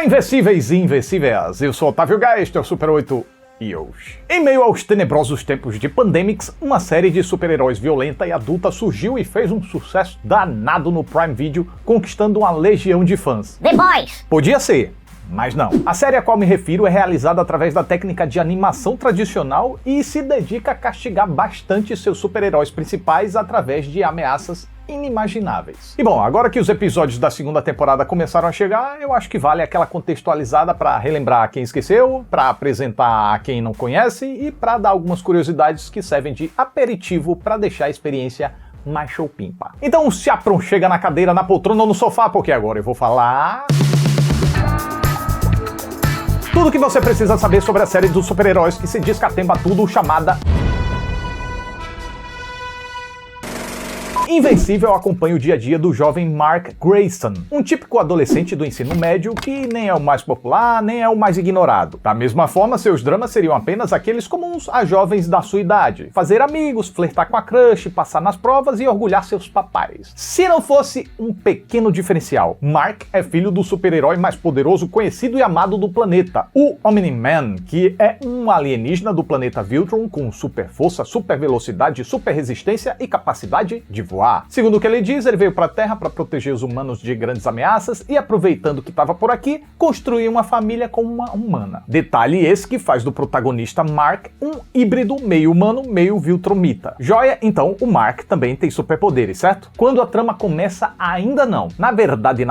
Olá, invencíveis e invencíveis! Eu sou Otávio Geist, é o Super 8 e hoje. Em meio aos tenebrosos tempos de Pandemics, uma série de super-heróis violenta e adulta surgiu e fez um sucesso danado no Prime Video, conquistando uma legião de fãs. The Boys! Podia ser, mas não. A série a qual me refiro é realizada através da técnica de animação tradicional e se dedica a castigar bastante seus super-heróis principais através de ameaças inimagináveis. E bom, agora que os episódios da segunda temporada começaram a chegar, eu acho que vale aquela contextualizada para relembrar quem esqueceu, para apresentar a quem não conhece e para dar algumas curiosidades que servem de aperitivo para deixar a experiência mais showpimpa. Então se chega na cadeira, na poltrona ou no sofá, porque agora eu vou falar tudo o que você precisa saber sobre a série dos super-heróis que se descatemba tudo, chamada Invencível. Acompanha o dia a dia do jovem Mark Grayson, um típico adolescente do ensino médio que nem é o mais popular, nem é o mais ignorado. Da mesma forma, seus dramas seriam apenas aqueles comuns a jovens da sua idade: fazer amigos, flertar com a crush, passar nas provas e orgulhar seus papais. Se não fosse um pequeno diferencial, Mark é filho do super-herói mais poderoso, conhecido e amado do planeta, o Omni-Man, que é um alienígena do planeta Viltron com super força, super velocidade, super resistência e capacidade de voar. Segundo o que ele diz, ele veio para a Terra para proteger os humanos de grandes ameaças e, aproveitando que estava por aqui, construir uma família com uma humana. Detalhe esse que faz do protagonista Mark um híbrido meio humano, meio viltromita. Joia, então o Mark também tem superpoderes, certo? Quando a trama começa, ainda não. Na verdade,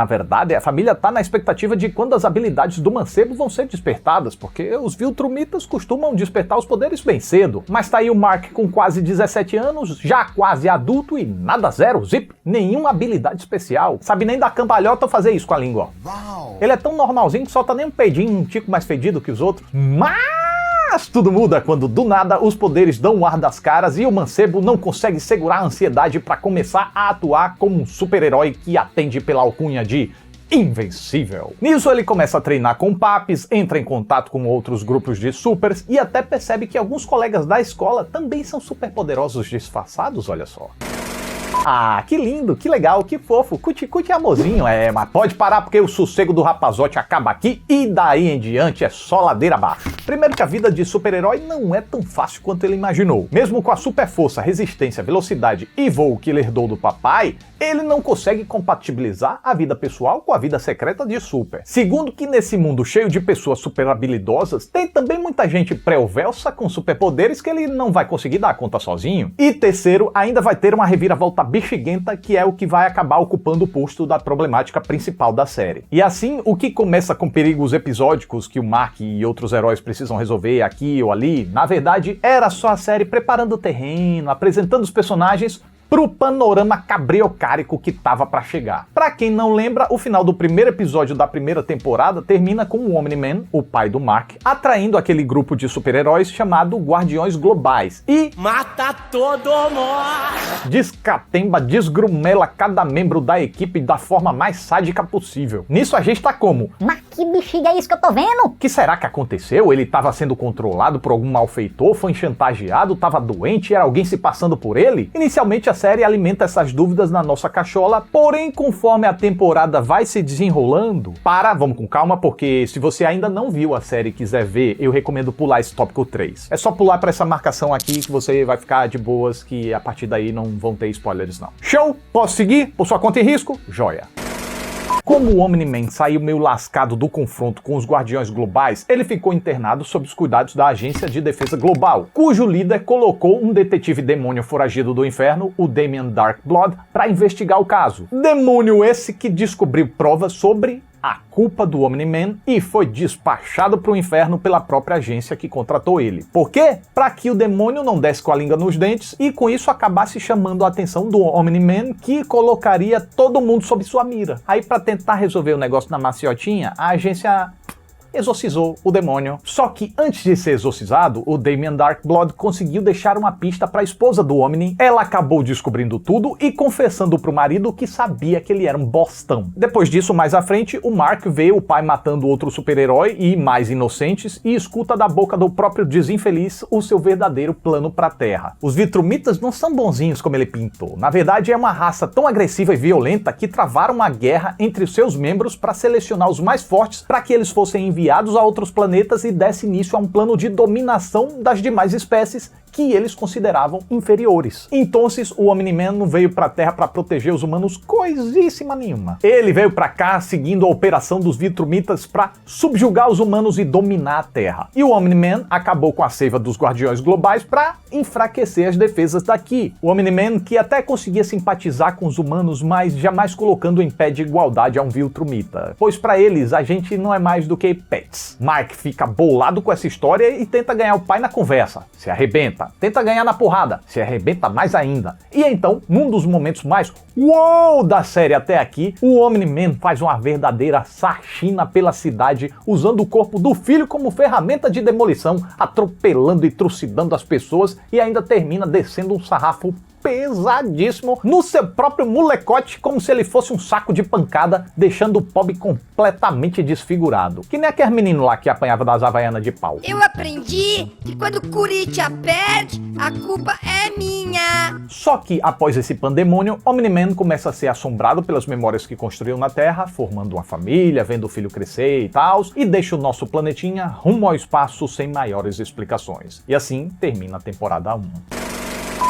a família tá na expectativa de quando as habilidades do mancebo vão ser despertadas, porque os viltromitas costumam despertar os poderes bem cedo. Mas tá aí o Mark com quase 17 anos, já quase adulto e nada zero, zip, nenhuma habilidade especial. Sabe nem dar cambalhota ou fazer isso com a língua. Uau. Ele é tão normalzinho que solta nem um peidinho, um tico mais fedido que os outros. Mas tudo muda quando do nada os poderes dão um ar das caras e o mancebo não consegue segurar a ansiedade para começar a atuar como um super-herói que atende pela alcunha de Invencível. Nisso ele começa a treinar com papis, entra em contato com outros grupos de supers e até percebe que alguns colegas da escola também são superpoderosos disfarçados, olha só. Ah, que lindo, que legal, que fofo, cuti amorzinho, mas pode parar porque o sossego do rapazote acaba aqui e daí em diante é só ladeira abaixo. Primeiro que a vida de super-herói não é tão fácil quanto ele imaginou. Mesmo com a super força, resistência, velocidade e voo que ele herdou do papai, ele não consegue compatibilizar a vida pessoal com a vida secreta de super. Segundo que nesse mundo cheio de pessoas super habilidosas, tem também muita gente pré-velsa com superpoderes que ele não vai conseguir dar conta sozinho. E terceiro, ainda vai ter uma reviravolta bexiguenta que é o que vai acabar ocupando o posto da problemática principal da série. E assim, o que começa com perigos episódicos que o Mark e outros heróis precisam resolver aqui ou ali, na verdade, era só a série preparando o terreno, apresentando os personagens pro panorama cabriocárico que tava pra chegar. Pra quem não lembra, o final do primeiro episódio da primeira temporada termina com o Omni-Man, o pai do Mark, atraindo aquele grupo de super-heróis chamado Guardiões Globais e mata todo mundo! Descatemba, desgrumela cada membro da equipe da forma mais sádica possível. Nisso a gente tá como? Mas que bexiga é isso que eu tô vendo? O que será que aconteceu? Ele tava sendo controlado por algum malfeitor, foi chantageado, tava doente, era alguém se passando por ele? Inicialmente a série alimenta essas dúvidas na nossa cachola, porém conforme a temporada vai se desenrolando, vamos com calma, porque se você ainda não viu a série e quiser ver, eu recomendo pular esse tópico 3. É só pular para essa marcação aqui que você vai ficar de boas, que a partir daí não vão ter spoilers não. Show? Posso seguir? Por sua conta e risco? Joia! Como o Omni-Man saiu meio lascado do confronto com os Guardiões Globais, ele ficou internado sob os cuidados da Agência de Defesa Global, cujo líder colocou um detetive demônio foragido do inferno, o Damian Darkblood, para investigar o caso. Demônio esse que descobriu provas sobre a culpa do Omni-Man e foi despachado para o inferno pela própria agência que contratou ele. Por quê? Para que o demônio não desse com a língua nos dentes e com isso acabasse chamando a atenção do Omni-Man, que colocaria todo mundo sob sua mira. Aí para tentar resolver o negócio na maciotinha, a agência exorcizou o demônio. Só que antes de ser exorcizado, o Damien Darkblood conseguiu deixar uma pista para a esposa do Omni. Ela acabou descobrindo tudo e confessando pro marido que sabia que ele era um bostão. Depois disso, mais à frente, o Mark vê o pai matando outro super-herói e mais inocentes e escuta da boca do próprio desinfeliz o seu verdadeiro plano pra Terra. Os Vitrumitas não são bonzinhos como ele pintou. Na verdade, é uma raça tão agressiva e violenta que travaram uma guerra entre os seus membros para selecionar os mais fortes para que eles fossem enviados a outros planetas e desse início a um plano de dominação das demais espécies que eles consideravam inferiores. Então, o Omni-Man não veio pra Terra para proteger os humanos coisíssima nenhuma. Ele veio pra cá seguindo a operação dos Vitrumitas para subjugar os humanos e dominar a Terra. E o Omni-Man acabou com a seiva dos Guardiões Globais para enfraquecer as defesas daqui. O Omni-Man que até conseguia simpatizar com os humanos, mas jamais colocando em pé de igualdade a um Viltrumita. Pois para eles, a gente não é mais do que pets. Mark fica bolado com essa história e tenta ganhar o pai na conversa. Se arrebenta. Tenta ganhar na porrada, se arrebenta mais ainda. E então, num dos momentos mais uou da série até aqui, o Omni-Man faz uma verdadeira faxina pela cidade, usando o corpo do filho como ferramenta de demolição, atropelando e trucidando as pessoas e ainda termina descendo um sarrafo pesadíssimo no seu próprio molecote, como se ele fosse um saco de pancada, deixando o pobre completamente desfigurado. Que nem aquele menino lá que apanhava das havaianas de pau. Eu aprendi que quando o Corinthians perde, a culpa é minha. Só que, após esse pandemônio, Omni-Man começa a ser assombrado pelas memórias que construiu na Terra, formando uma família, vendo o filho crescer e tal, e deixa o nosso planetinha rumo ao espaço sem maiores explicações. E assim termina a temporada 1.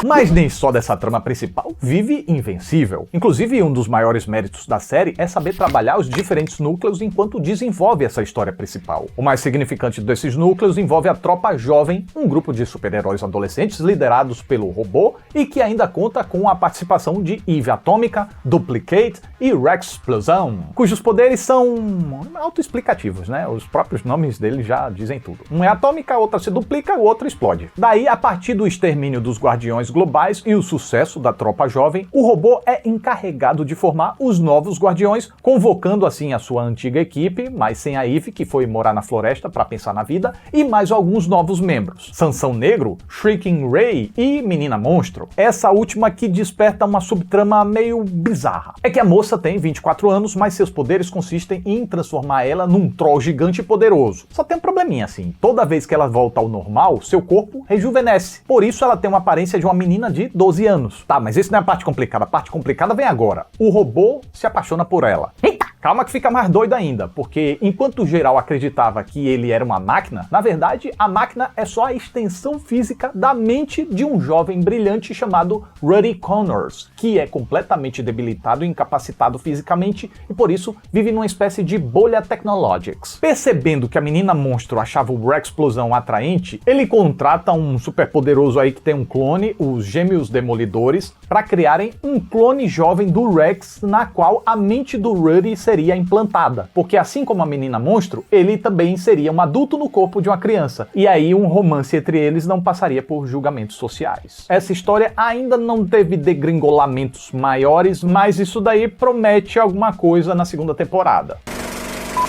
Mas nem só dessa trama principal vive Invencível. Inclusive, um dos maiores méritos da série é saber trabalhar os diferentes núcleos enquanto desenvolve essa história principal. O mais significante desses núcleos envolve a Tropa Jovem, um grupo de super-heróis adolescentes liderados pelo Robô e que ainda conta com a participação de Eve Atômica, Duplicate e Rex Explosão, cujos poderes são autoexplicativos, né? Os próprios nomes deles já dizem tudo. Um é atômica, a outra se duplica, o outro explode. Daí, a partir do extermínio dos Guardiões Globais e o sucesso da Tropa Jovem, o Robô é encarregado de formar os novos Guardiões, convocando assim a sua antiga equipe, mas sem a Eve, que foi morar na floresta para pensar na vida, e mais alguns novos membros: Sansão Negro, Shrieking Ray e Menina Monstro. Essa última que desperta uma subtrama meio bizarra. É que a moça tem 24 anos, mas seus poderes consistem em transformar ela num troll gigante poderoso. Só tem um probleminha assim: toda vez que ela volta ao normal, seu corpo rejuvenesce. Por isso ela tem uma aparência de uma menina de 12 anos. Tá, mas isso não é a parte complicada vem agora. O Robô se apaixona por ela. Eita! Calma que fica mais doido ainda, porque enquanto o geral acreditava que ele era uma máquina, na verdade a máquina é só a extensão física da mente de um jovem brilhante chamado Ruddy Connors, que é completamente debilitado e incapacitado fisicamente e por isso vive numa espécie de bolha Technologics. Percebendo que a menina monstro achava o Rex Explosão atraente, ele contrata um superpoderoso aí que tem um clone, os Gêmeos Demolidores, para criarem um clone jovem do Rex, na qual a mente do Ruddy seria implantada, porque assim como a menina monstro, ele também seria um adulto no corpo de uma criança, e aí um romance entre eles não passaria por julgamentos sociais. Essa história ainda não teve degringolamentos maiores, mas isso daí promete alguma coisa na segunda temporada.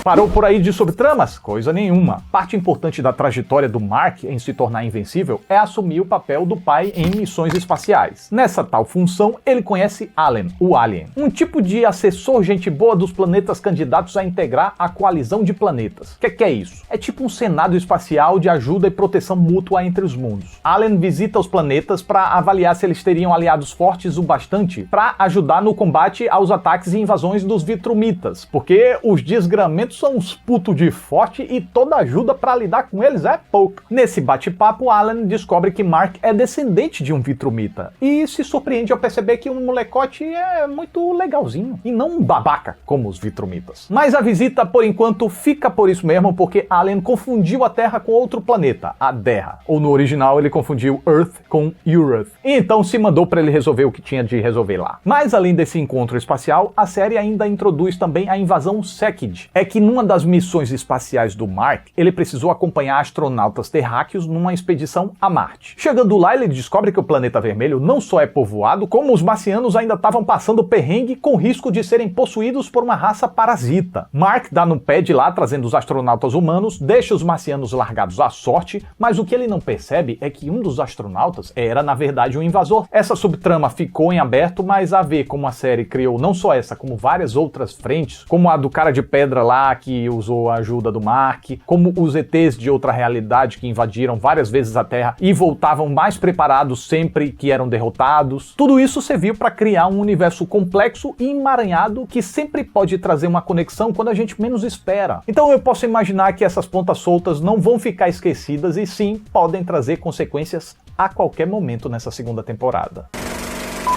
Parou por aí de subtramas? Coisa nenhuma. Parte importante da trajetória do Mark em se tornar invencível é assumir o papel do pai em missões espaciais. Nessa tal função, ele conhece Allen, o Alien, um tipo de assessor gente boa dos planetas candidatos a integrar a coalizão de planetas. O que é isso? É tipo um senado espacial de ajuda e proteção mútua entre os mundos. Allen visita os planetas para avaliar se eles teriam aliados fortes o bastante para ajudar no combate aos ataques e invasões dos Vitrumitas, porque os desgramentos são uns putos de forte e toda ajuda pra lidar com eles é pouco. Nesse bate-papo, Alan descobre que Mark é descendente de um Vitrumita e se surpreende ao perceber que um molecote é muito legalzinho e não um babaca como os Vitrumitas. Mas a visita, por enquanto, fica por isso mesmo, porque Alan confundiu a Terra com outro planeta, a Terra. Ou no original ele confundiu Earth com Urath. E então se mandou pra ele resolver o que tinha de resolver lá. Mas além desse encontro espacial, a série ainda introduz também a invasão Sekid. É que numa das missões espaciais do Mark, ele precisou acompanhar astronautas terráqueos numa expedição a Marte. Chegando lá, ele descobre que o planeta vermelho não só é povoado, como os marcianos ainda estavam passando perrengue com risco de serem possuídos por uma raça parasita. Mark dá no pé de lá, trazendo os astronautas humanos, deixa os marcianos largados à sorte, mas o que ele não percebe é que um dos astronautas era, na verdade, um invasor. Essa subtrama ficou em aberto, mas a ver como a série criou não só essa, como várias outras frentes, como a do cara de pedra lá, que usou a ajuda do Mark, como os ETs de outra realidade que invadiram várias vezes a Terra e voltavam mais preparados sempre que eram derrotados. Tudo isso serviu para criar um universo complexo e emaranhado que sempre pode trazer uma conexão quando a gente menos espera. Então eu posso imaginar que essas pontas soltas não vão ficar esquecidas e sim, podem trazer consequências a qualquer momento nessa segunda temporada.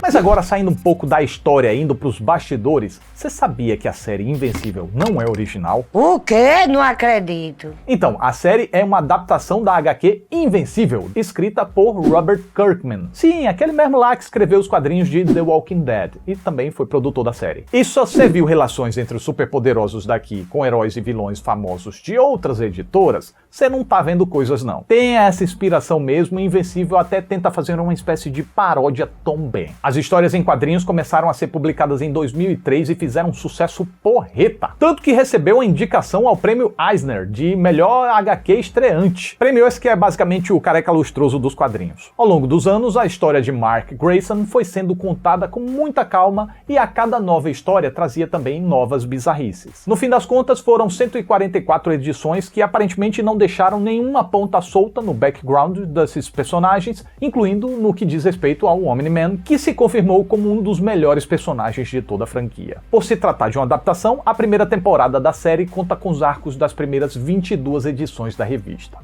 Mas agora, saindo um pouco da história, indo pros bastidores, você sabia que a série Invencível não é original? O quê? Não acredito. Então, a série é uma adaptação da HQ Invencível, escrita por Robert Kirkman. Sim, aquele mesmo lá que escreveu os quadrinhos de The Walking Dead e também foi produtor da série. E só você viu relações entre os superpoderosos daqui com heróis e vilões famosos de outras editoras, você não tá vendo coisas não. Tem essa inspiração mesmo, e Invencível até tenta fazer uma espécie de paródia também. As histórias em quadrinhos começaram a ser publicadas em 2003 e fizeram um sucesso porreta. Tanto que recebeu a indicação ao prêmio Eisner de melhor HQ estreante. Prêmio esse que é basicamente o careca lustroso dos quadrinhos. Ao longo dos anos, a história de Mark Grayson foi sendo contada com muita calma e a cada nova história trazia também novas bizarrices. No fim das contas, foram 144 edições que aparentemente não deixaram nenhuma ponta solta no background desses personagens, incluindo no que diz respeito ao Omni-Man, que se confirmou como um dos melhores personagens de toda a franquia. Por se tratar de uma adaptação, a primeira temporada da série conta com os arcos das primeiras 22 edições da revista.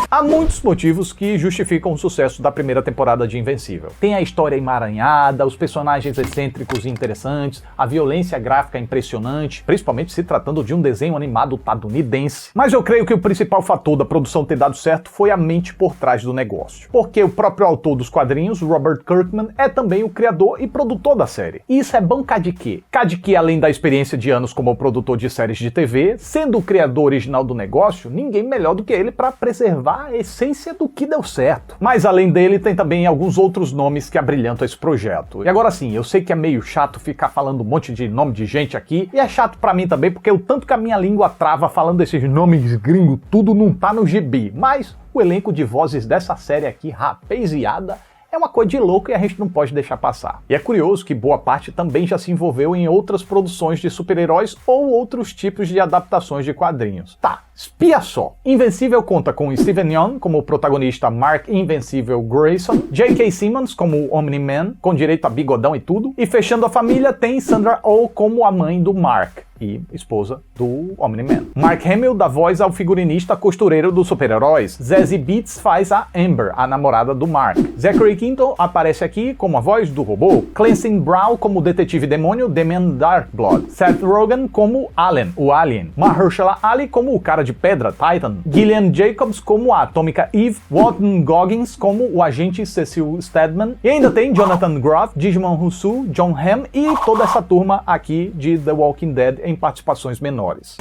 Há muitos motivos que justificam o sucesso da primeira temporada de Invencível. Tem a história emaranhada, os personagens excêntricos e interessantes, a violência gráfica impressionante, principalmente se tratando de um desenho animado estadunidense. Mas eu creio que o principal fator da produção ter dado certo foi a mente por trás do negócio. Porque o próprio autor dos quadrinhos, Robert Kirkman, é também o criador e produtor da série. E isso é bom cá de quê? Cá de que, além da experiência de anos como produtor de séries de TV, sendo o criador original do negócio, ninguém melhor do que ele para preservar a essência do que deu certo. Mas além dele, tem também alguns outros nomes que abrilhantam esse projeto. E agora sim, eu sei que é meio chato ficar falando um monte de nome de gente aqui, e é chato pra mim também, porque o tanto que a minha língua trava falando desses nomes gringos, tudo não tá no gibi. Mas o elenco de vozes dessa série aqui, rapaziada, é uma coisa de louco e a gente não pode deixar passar. E é curioso que boa parte também já se envolveu em outras produções de super-heróis ou outros tipos de adaptações de quadrinhos. Tá, espia só. Invencível conta com Steven Yeun como protagonista Mark Invencível Grayson, J.K. Simmons como Omni-Man, com direito a bigodão e tudo, e fechando a família tem Sandra Oh como a mãe do Mark e esposa do Omni-Man. Mark Hamill dá voz ao figurinista costureiro dos super-heróis. Zazie Beetz faz a Amber, a namorada do Mark. Zachary Quinto aparece aqui como a voz do robô. Clancy Brown como o detetive demônio Damian Darkblood. Seth Rogen como Allen, o Alien. Mahershala Ali como o cara de pedra, Titan. Gillian Jacobs como a atômica Eve. Walton Goggins como o agente Cecil Stedman. E ainda tem Jonathan Groff, Digimon Hounsou, John Hamm e toda essa turma aqui de The Walking Dead em participações menores.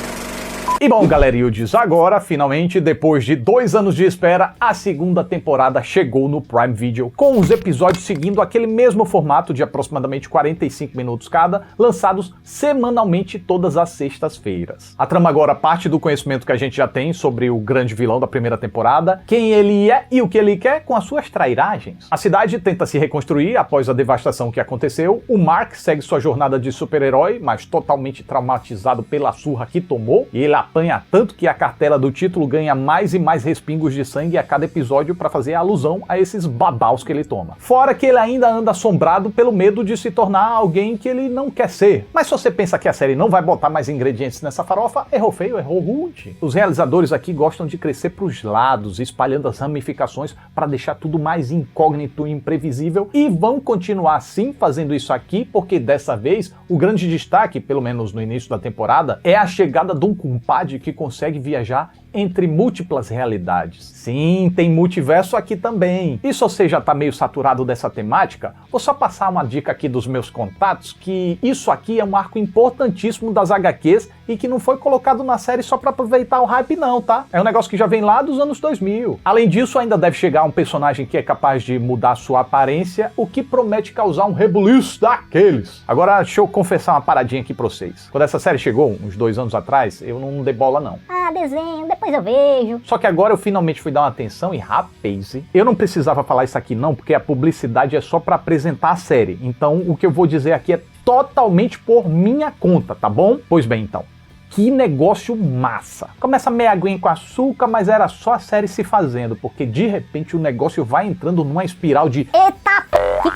E bom, galerinhos, agora, finalmente, depois de 2 anos de espera, a segunda temporada chegou no Prime Video, com os episódios seguindo aquele mesmo formato de aproximadamente 45 minutos cada, lançados semanalmente todas as sextas-feiras. A trama agora parte do conhecimento que a gente já tem sobre o grande vilão da primeira temporada, quem ele é e o que ele quer com as suas trairagens. A cidade tenta se reconstruir após a devastação que aconteceu, o Mark segue sua jornada de super-herói, mas totalmente traumatizado pela surra que tomou, e ele apanha tanto que a cartela do título ganha mais e mais respingos de sangue a cada episódio para fazer alusão a esses babaus que ele toma. Fora que ele ainda anda assombrado pelo medo de se tornar alguém que ele não quer ser. Mas se você pensa que a série não vai botar mais ingredientes nessa farofa, errou feio, errou rude. Os realizadores aqui gostam de crescer pros lados, espalhando as ramificações para deixar tudo mais incógnito e imprevisível, e vão continuar assim fazendo isso aqui, porque dessa vez o grande destaque, pelo menos no início da temporada, é a chegada de um compadre que consegue viajar entre múltiplas realidades. Sim, tem multiverso aqui também. E se você já tá meio saturado dessa temática, vou só passar uma dica aqui dos meus contatos, que isso aqui é um arco importantíssimo das HQs e que não foi colocado na série só pra aproveitar o hype não, tá? É um negócio que já vem lá dos anos 2000. Além disso, ainda deve chegar um personagem que é capaz de mudar sua aparência, o que promete causar um rebuliço daqueles. Agora, deixa eu confessar uma paradinha aqui pra vocês. Quando essa série chegou, uns 2 anos atrás, eu não dei bola não. Ah, desenho, depois eu vejo. Só que agora eu finalmente fui dar uma atenção e, rapaz, eu não precisava falar isso aqui não, porque a publicidade é só pra apresentar a série. Então, o que eu vou dizer aqui é totalmente por minha conta, tá bom? Pois bem, então. Que negócio massa. Começa meia aguinha com açúcar, mas era só a série se fazendo, porque de repente o negócio vai entrando numa espiral de... Eita,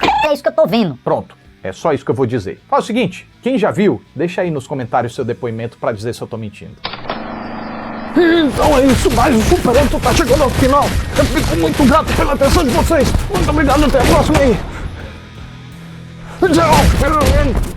que é isso que eu tô vendo? Pronto. É só isso que eu vou dizer. Faz o seguinte, quem já viu, deixa aí nos comentários seu depoimento pra dizer se eu tô mentindo. Então é isso, mais um Super 8 tá chegando ao final. Eu fico muito grato pela atenção de vocês. Muito obrigado, até a próxima aí. Tchau.